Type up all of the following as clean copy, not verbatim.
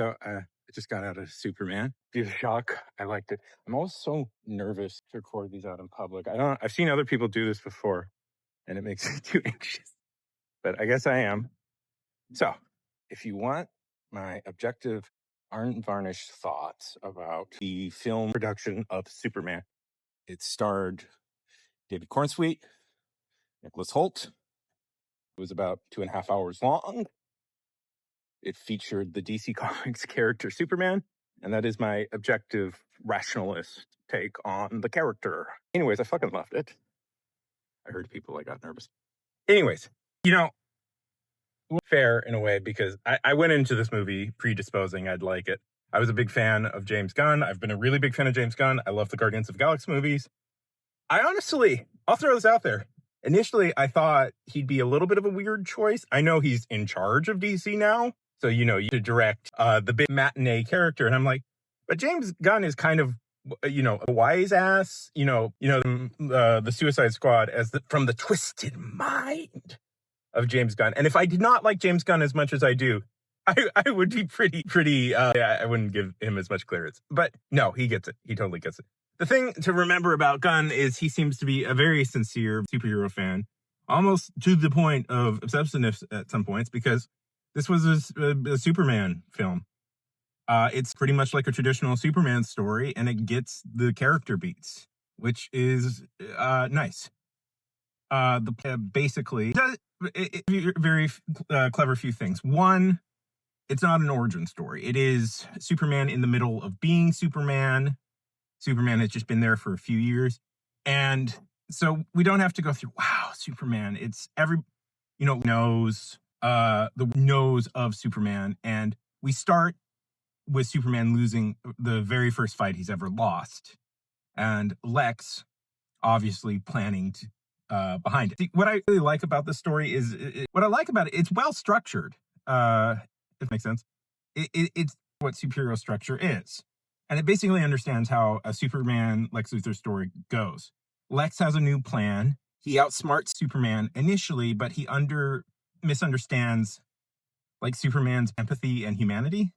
So I just got out of Superman. Due to shock, I liked it. I'm always so nervous to record these out in public. I've seen other people do this before, and it makes me too anxious. But I guess I am. So, if you want my objective, unvarnished thoughts about the film production of Superman, it starred David Cornsweet, Nicholas Hoult. It was about 2.5 hours long. It featured the DC Comics character Superman, and that is my objective rationalist take on the character. Anyways, I fucking loved it. I heard people, I got nervous. Anyways, fair in a way, because I went into this movie predisposing I'd like it. I was a big fan of James Gunn. I've been a really big fan of James Gunn. I love the Guardians of the Galaxy movies. I'll throw this out there. Initially, I thought he'd be a little bit of a weird choice. I know he's in charge of DC now, so, you to direct the big matinee character. And I'm like, but James Gunn is kind of, a wise ass, the Suicide Squad from the twisted mind of James Gunn. And if I did not like James Gunn as much as I do, I would be pretty, I wouldn't give him as much clearance. But no, he gets it. He totally gets it. The thing to remember about Gunn is he seems to be a very sincere superhero fan, almost to the point of obsessiveness at some points, because this was a Superman film. It's pretty much like a traditional Superman story, and it gets the character beats, which is nice. Basically, very clever few things. One, it's not an origin story. It is Superman in the middle of being Superman. Superman has just been there for a few years. And so we don't have to go through, wow, Superman. It's knows the nose of Superman. And we start with Superman losing the very first fight he's ever lost. And Lex obviously planning to behind it. What I really like about this story is it's well structured. If it makes sense. It's what superhero structure is. And it basically understands how a Superman Lex Luthor story goes. Lex has a new plan. He outsmarts Superman initially, but he misunderstands like Superman's empathy and humanity.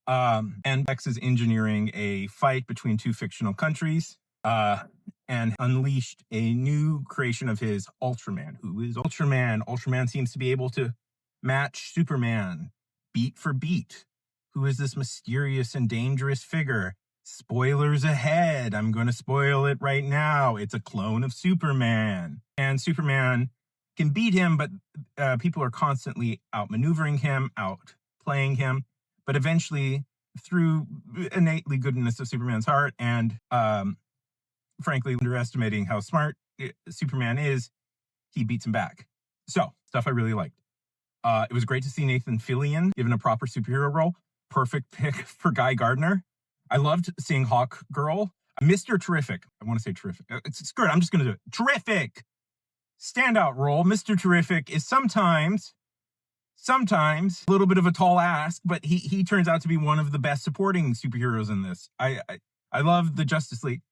And Lex is engineering a fight between two fictional countries, and unleashed a new creation of his, Ultraman. Who is Ultraman? Ultraman seems to be able to match Superman beat for beat. Who is this mysterious and dangerous figure? Spoilers ahead. I'm going to spoil it right now. It's a clone of Superman. And Superman can beat him, but people are constantly outmaneuvering him, outplaying him. But eventually, through innately goodness of Superman's heart and, frankly, underestimating how smart Superman is, he beats him back. So, stuff I really liked. It was great to see Nathan Fillion given a proper superhero role. Perfect pick for Guy Gardner. I loved seeing Hawk Girl. Mr. Terrific. I want to say terrific. It's good. I'm just going to do it. Terrific. Standout role. Mr. Terrific is sometimes a little bit of a tall ask, but he turns out to be one of the best supporting superheroes in this. I love the Justice League.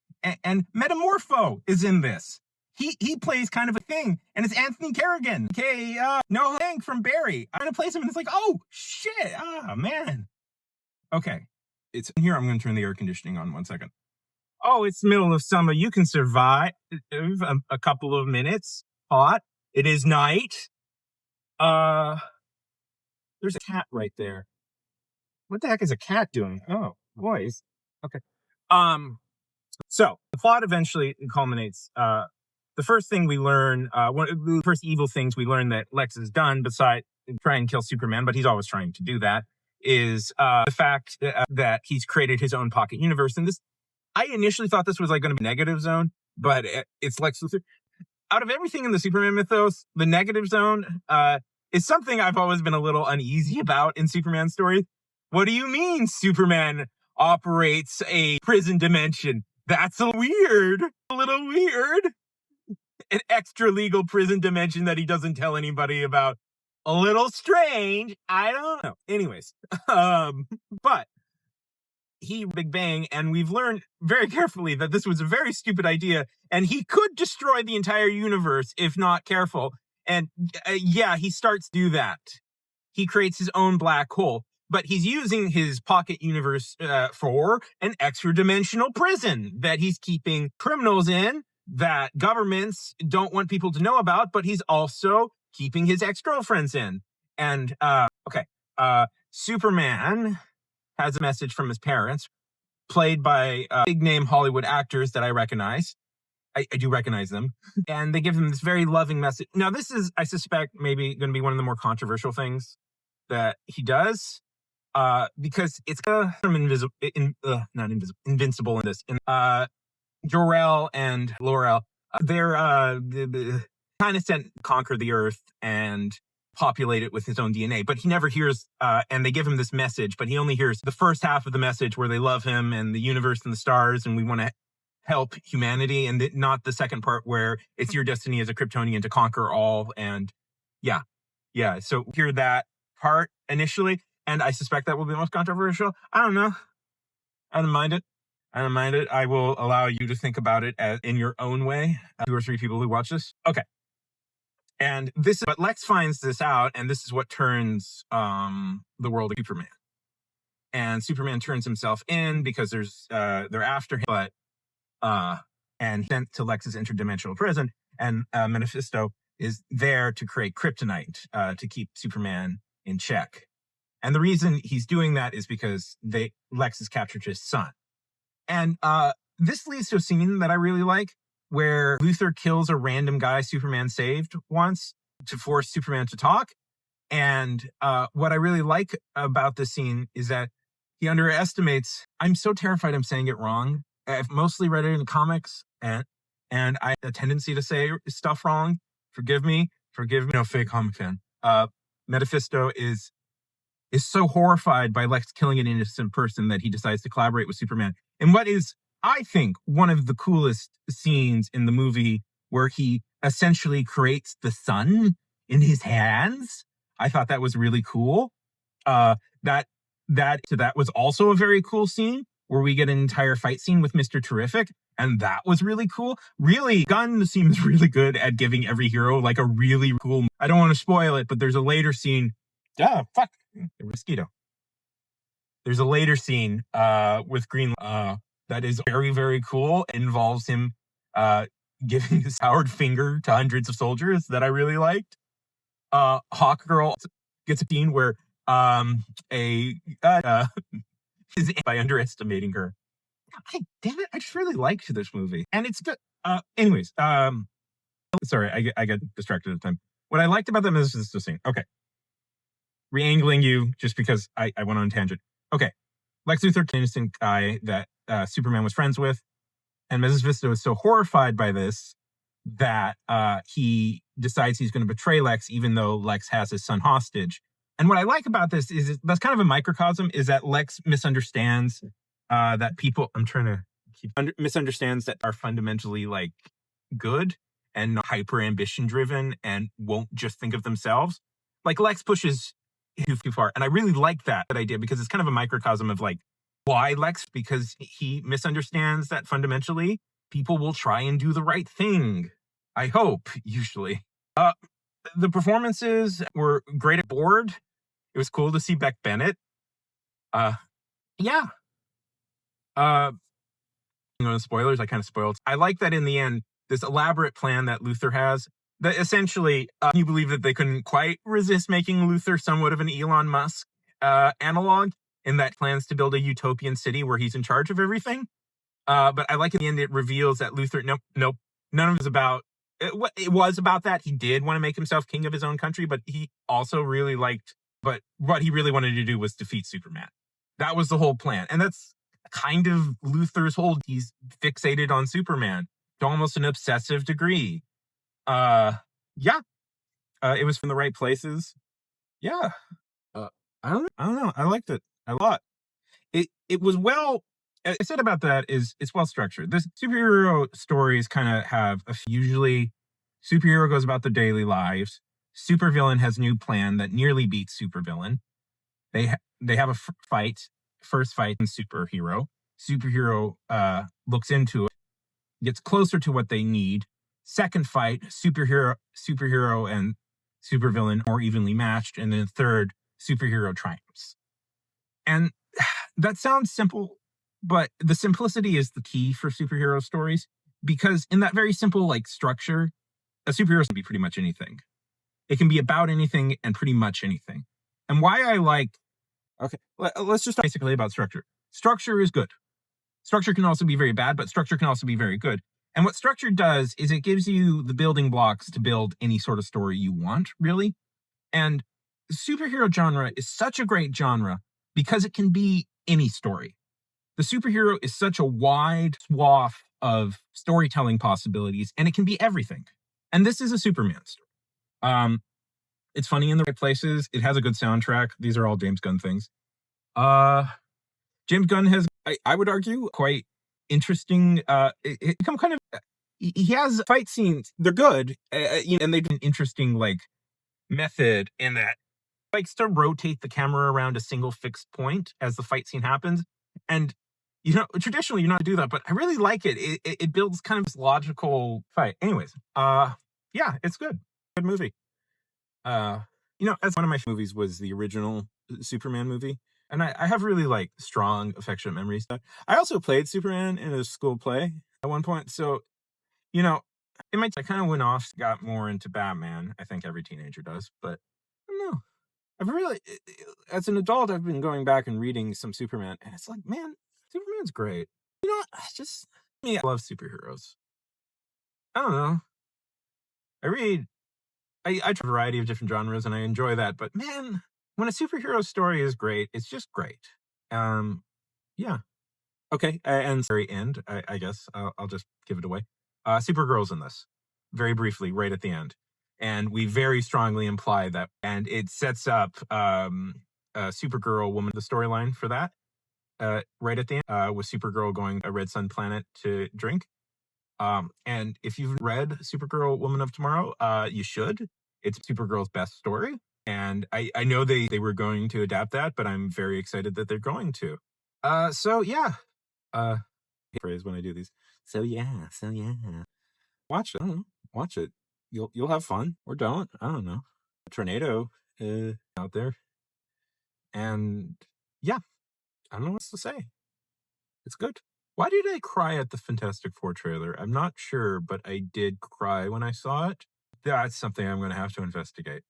And Metamorpho is in this. He plays kind of a thing, and it's Anthony Kerrigan. Okay, no Hank from Barry. I'm going to place him, and it's like, oh, shit. Ah, man. Okay, it's in here. I'm going to turn the air conditioning on 1 second. Oh, it's the middle of summer. You can survive a couple of minutes. Hot. It is night. There's a cat right there. What the heck is a cat doing? Oh, boys. Okay. So the plot eventually culminates. The first thing we learn, one of the first evil things we learn that Lex has done, besides try and kill Superman, but he's always trying to do that, is the fact that he's created his own pocket universe. And this, I initially thought this was like going to be Negative Zone, but it's Lex Luthor. Out of everything in the Superman mythos, the Negative Zone is something I've always been a little uneasy about in Superman stories. What do you mean Superman operates a prison dimension? That's a little weird. An extra legal prison dimension that he doesn't tell anybody about. A little strange. I don't know. Anyways, but he Big Bang, and we've learned very carefully that this was a very stupid idea, and he could destroy the entire universe if not careful. And he starts to do that. He creates his own black hole. but he's using his pocket universe for an extra dimensional prison that he's keeping criminals in that governments don't want people to know about, but he's also keeping his ex-girlfriends in. And Superman has a message from his parents, played by big name Hollywood actors that I recognize. I do recognize them. And they give him this very loving message. Now, this is, I suspect, maybe going to be one of the more controversial things that he does, because it's invincible in this. Jor-El and Laurel, they're kind of sent to conquer the earth and populate it with his own DNA, but he never hears, and they give him this message, but he only hears the first half of the message where they love him and the universe and the stars, and we want to help humanity, and not the second part where it's your destiny as a Kryptonian to conquer all. And yeah. So hear that part initially, and I suspect that will be the most controversial. I don't know. I don't mind it. I will allow you to think about it in your own way. 2 or 3 people who watch this. Okay. And but Lex finds this out, and this is what turns the world of Superman. And Superman turns himself in because they're after him, but and sent to Lex's interdimensional prison. And Mephisto is there to create kryptonite to keep Superman in check. And the reason he's doing that is because Lex has captured his son. And this leads to a scene that I really like, where Luthor kills a random guy Superman saved once to force Superman to talk. And what I really like about this scene is that he underestimates. I'm so terrified I'm saying it wrong. I've mostly read it in comics, and I have a tendency to say stuff wrong. Forgive me. No, fake comic fan. Mephisto is so horrified by Lex killing an innocent person that he decides to collaborate with Superman. And what is, I think, one of the coolest scenes in the movie, where he essentially creates the sun in his hands. I thought that was really cool. That was also a very cool scene, where we get an entire fight scene with Mr. Terrific, and that was really cool. Really, Gunn seems really good at giving every hero like a really cool. I don't want to spoil it, but there's a later scene. Mosquito. There's a later scene with Green that is very, very cool. It involves him giving his powered finger to hundreds of soldiers that I really liked. Hawkgirl gets a scene where is by underestimating her. Damn it, I just really liked this movie, and it's good. Anyways, sorry, I get distracted at the time. What I liked about them is this scene. Okay. Re-angling you just because I went on a tangent. Okay. Lex Luthor, an innocent guy that Superman was friends with, and Mephisto is so horrified by this that he decides he's going to betray Lex, even though Lex has his son hostage. And what I like about this is that's kind of a microcosm, is that Lex misunderstands that people, misunderstands that are fundamentally like good and hyper ambition driven and won't just think of themselves. Like Lex pushes too far. And I really like that idea, because it's kind of a microcosm of like, why Lex? Because he misunderstands that fundamentally people will try and do the right thing. I hope, usually. The performances were great at board. It was cool to see Beck Bennett. Yeah. Spoilers, I kind of spoiled. I like that in the end, this elaborate plan that Luthor has, that essentially, you believe that they couldn't quite resist making Luthor somewhat of an Elon Musk analog, in that plans to build a utopian city where he's in charge of everything. But I like in the end, it reveals that Luthor, nope, none of it was about, it was about that. He did want to make himself king of his own country, but he also really liked, but what he really wanted to do was defeat Superman. That was the whole plan. And that's kind of Luthor's whole, he's fixated on Superman to almost an obsessive degree. It was from the right places. Yeah. I don't know. I liked it a lot. It was well, I said about that is it's well structured. The superhero stories kind of have usually superhero goes about their daily lives. Supervillain has a new plan that nearly beats supervillain. They have a first fight in superhero. Superhero looks into it, gets closer to what they need. Second fight, superhero and supervillain more evenly matched, and then third, superhero triumphs. And that sounds simple, but the simplicity is the key for superhero stories, because in that very simple like structure, a superhero can be pretty much anything. It can be about anything and pretty much anything. And why I like, okay, let's just talk basically about structure. Structure is good. Structure can also be very bad, but structure can also be very good. And what structure does is it gives you the building blocks to build any sort of story you want, really. And superhero genre is such a great genre because it can be any story. The superhero is such a wide swath of storytelling possibilities, and it can be everything. And this is a Superman story. It's funny in the right places. It has a good soundtrack. These are all James Gunn things. James Gunn has, I would argue, quite interesting. It become kind of. He has fight scenes. They're good, and they've been interesting, like method in that likes to rotate the camera around a single fixed point as the fight scene happens. And traditionally you're not do that, but I really like it. It builds kind of this logical fight. Anyways, yeah, it's good. Good movie. As one of my movies was the original Superman movie. And I have really like strong affectionate memories. I also played Superman in a school play at one point. So, I kind of went off, got more into Batman. I think every teenager does, but I don't know. I've really, as an adult, I've been going back and reading some Superman, and it's like, man, Superman's great. I love superheroes. I don't know. I try a variety of different genres, and I enjoy that. But man, when a superhero story is great, it's just great. Yeah. Okay, and very end, I guess I'll just give it away. Supergirl's in this, very briefly, right at the end, and we very strongly imply that, and it sets up Supergirl woman, the storyline for that, right at the end, with Supergirl going to Red Sun Planet to drink. And if you've read Supergirl Woman of Tomorrow, you should. It's Supergirl's best story, and I know they were going to adapt that, but I'm very excited that they're going to. So yeah. Phrase when I do these. So yeah. Watch it. I don't know. Watch it. You'll have fun, or don't. I don't know. A tornado out there, and yeah, I don't know what else to say. It's good. Why did I cry at the Fantastic Four trailer? I'm not sure, but I did cry when I saw it. That's something I'm going to have to investigate.